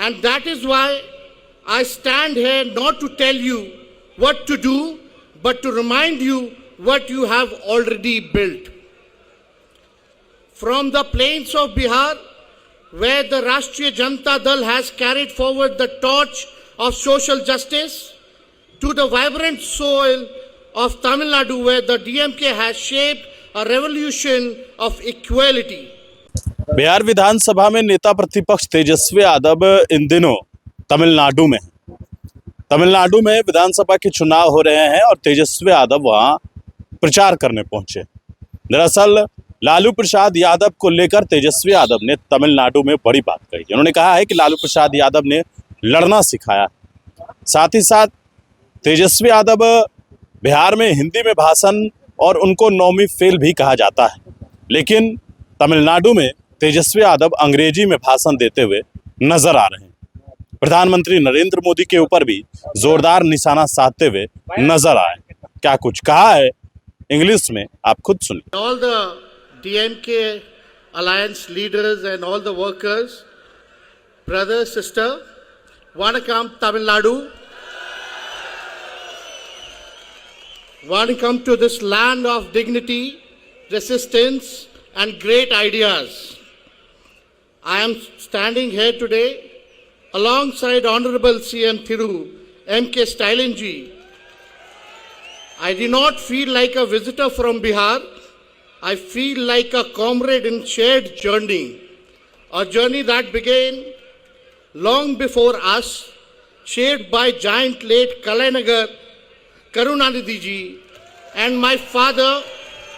And that is why I stand here not to tell you what to do, but to remind you what you have already built. From the plains of Bihar, where the Rashtriya Janata Dal has carried forward the torch of social justice, to the vibrant soil of Tamil Nadu, where the DMK has shaped a revolution of equality. Bihar विधानसभा में नेता प्रतिपक्ष तेजस्वी यादव इन दिनों तमिलनाडु में विधानसभा के चुनाव हो रहे हैं और तेजस्वी यादव वहां प्रचार करने पहुंचे। दरअसल लालू प्रसाद यादव को लेकर तेजस्वी यादव ने तमिलनाडु में बड़ी बात कही। उन्होंने कहा है कि लालू प्रसाद यादव ने लड़ना सिखाया। साथ ही साथ तेजस्वी यादव बिहार में हिंदी में भाषण और उनको नौवीं फेल भी कहा जाता है, लेकिन तमिलनाडु में तेजस्वी यादव अंग्रेजी में भाषण देते हुए नजर आ रहे हैं। प्रधानमंत्री नरेंद्र मोदी के ऊपर भी जोरदार निशाना साधते हुए नजर आए। क्या कुछ कहा है इंग्लिश में, आप खुद सुनिए। All the DMK alliance leaders and all the workers, brother, sister, Vanakkam Tamil Nadu. Welcome to this land of dignity, resistance, and great ideas. I am standing here today alongside Honorable CM Thiru, M.K. Stylinji. I do not feel like a visitor from Bihar. I feel like a comrade in shared journey, a journey that began long before us, shaped by giant late Kalainagar Karunanidhi ji and my father,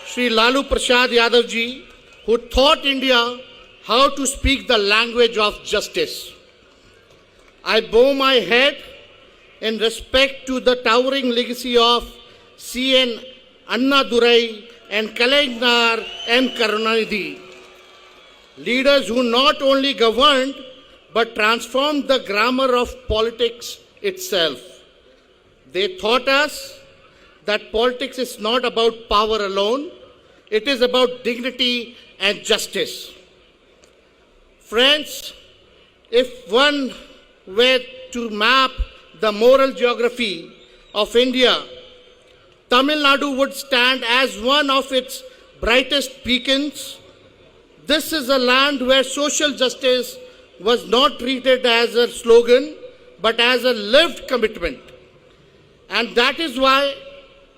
Sri Lalu Prasad Yadav ji, who taught India how to speak the language of justice. I bow my head in respect to the towering legacy of C.N. Annadurai and Kalaignar M. Karunanidhi, leaders who not only governed but transformed the grammar of politics itself. They taught us that politics is not about power alone, it is about dignity and justice. Friends, if one were to map the moral geography of India, Tamil Nadu would stand as one of its brightest beacons. This is a land where social justice was not treated as a slogan, but as a lived commitment. And that is why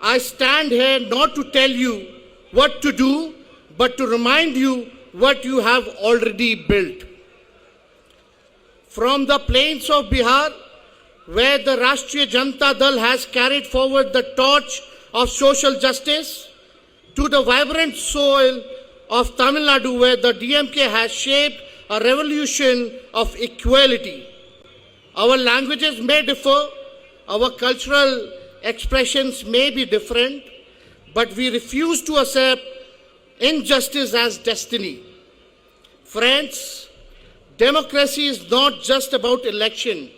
I stand here not to tell you what to do, but to remind you what you have already built. From the plains of Bihar, where the Rashtriya Janata Dal has carried forward the torch of social justice, to the vibrant soil of Tamil Nadu, where the DMK has shaped a revolution of equality. Our languages may differ, our cultural expressions may be different, but we refuse to accept injustice as destiny. Friends, democracy is not just about election.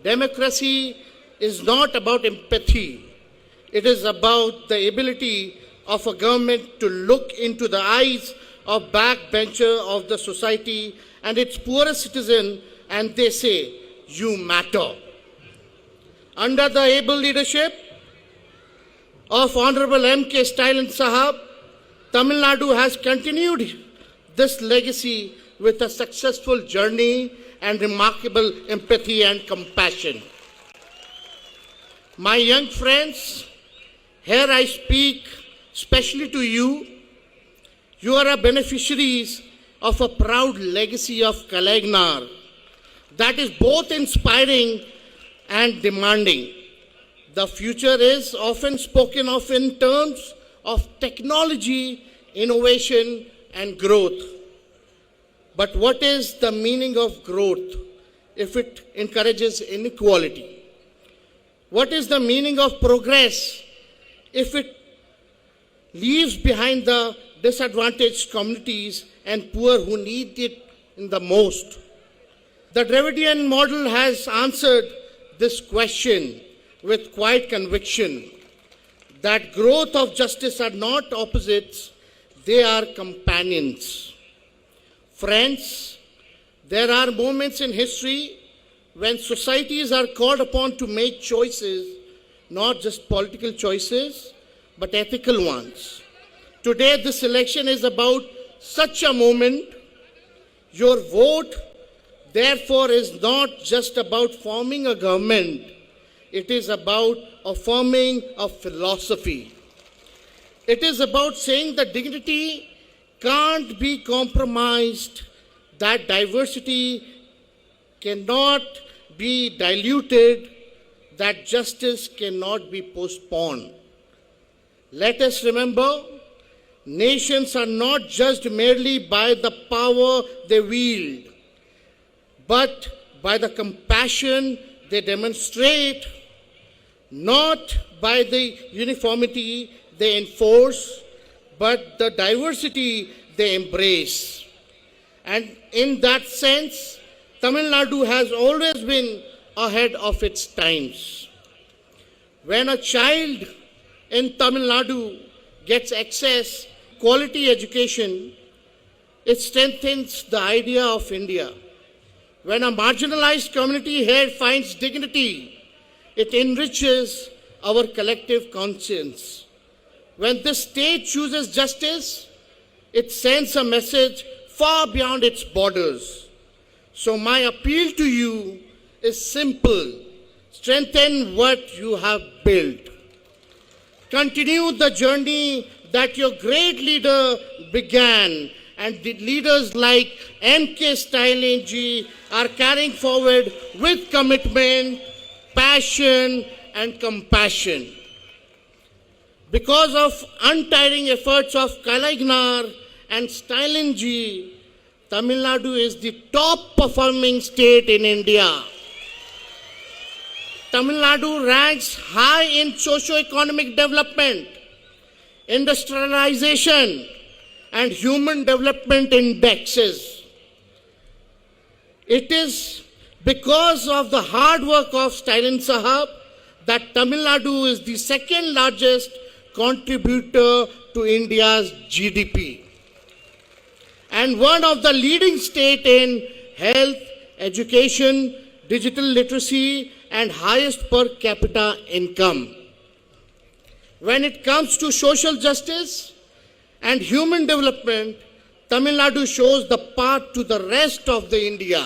Democracy is not about empathy. It is about the ability of a government to look into the eyes of backbencher of the society and its poorest citizen, and they say, you matter. Under the able leadership of Honorable M.K. Stylinji Sahab, Tamil Nadu has continued this legacy with a successful journey and remarkable empathy and compassion. My young friends, here I speak specially to you. You are a beneficiaries of a proud legacy of Kalaignar that is both inspiring and demanding. The future is often spoken of in terms of technology, innovation, and growth. But what is the meaning of growth if it encourages inequality? What is the meaning of progress if it leaves behind the disadvantaged communities and poor who need it in the most? The Dravidian model has answered this question with quiet conviction that growth of justice are not opposites, they are companions. Friends, there are moments in history when societies are called upon to make choices, not just political choices, but ethical ones. Today, this election is about such a moment. Your vote, therefore, is not just about forming a government. It is about affirming a philosophy. It is about saying that dignity can't be compromised, that diversity cannot be diluted, that justice cannot be postponed. Let us remember, nations are not judged merely by the power they wield, but by the compassion they demonstrate, not by the uniformity they enforce, but the diversity they embrace. And in that sense, Tamil Nadu has always been ahead of its times. When a child in Tamil Nadu gets access quality education, it strengthens the idea of India. When a marginalized community here finds dignity, it enriches our collective conscience. When the state chooses justice, it sends a message far beyond its borders. So my appeal to you is simple. Strengthen what you have built. Continue the journey that your great leader began, and the leaders like M.K. Stalin ji are carrying forward with commitment, passion, and compassion. Because of untiring efforts of Kalaignar and Stalin ji, Tamil Nadu is the top performing state in India. Tamil Nadu ranks high in socio-economic development, industrialization, and human development indexes. It is because of the hard work of Stalin Sahab that Tamil Nadu is the second largest contributor to India's GDP and one of the leading states in health, education, digital literacy, and highest per capita income. When it comes to social justice and human development, Tamil Nadu shows the path to the rest of the India.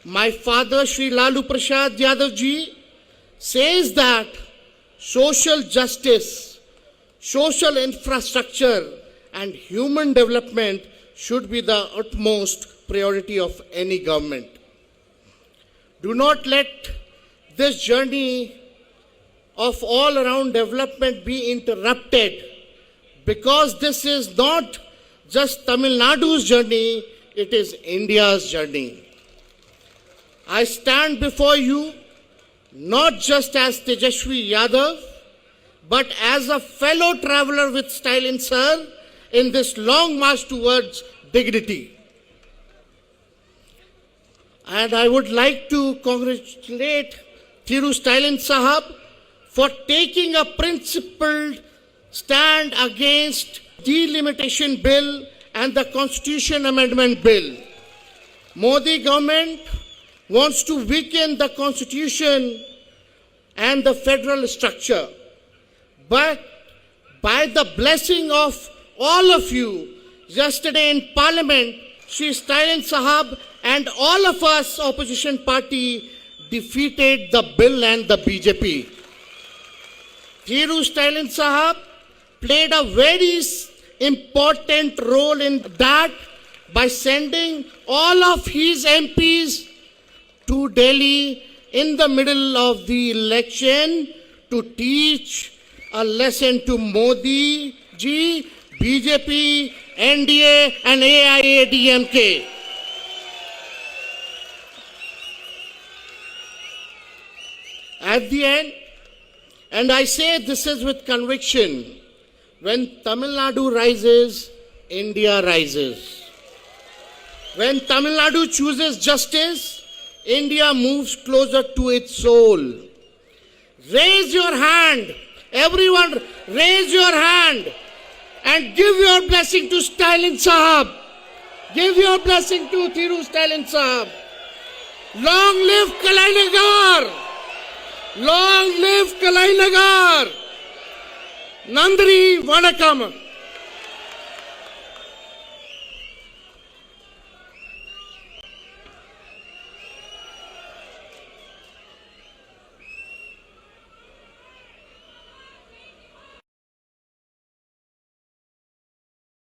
My father, Sri Lalu Prasad Yadav ji, says that social justice, social infrastructure, and human development should be the utmost priority of any government. Do not let this journey of all-around development be interrupted, because this is not just Tamil Nadu's journey, it is India's journey. I stand before you not just as Tejashwi Yadav, but as a fellow traveler with Stalin sir in this long march towards dignity. And I would like to congratulate Thiru Stalin Sahab for taking a principled stand against delimitation bill and the Constitution Amendment Bill. Modi government wants to weaken the Constitution and the federal structure. But by the blessing of all of you, yesterday in Parliament, Sri Stalin Sahab and all of us opposition party defeated the bill and the BJP. Thiru Stalin Sahab played a very important role in that by sending all of his MPs to Delhi in the middle of the election to teach a lesson to Modi ji, BJP, NDA and AIADMK. At the end, and I say this is with conviction, when Tamil Nadu rises, India rises. When Tamil Nadu chooses justice, India moves closer to its soul. Raise your hand. Everyone, raise your hand and give your blessing to Stalin Sahab. Give your blessing to Thiru Stalin Sahab. Long live Kalainagar! Long live Kalainagar! Nandri Vanakam!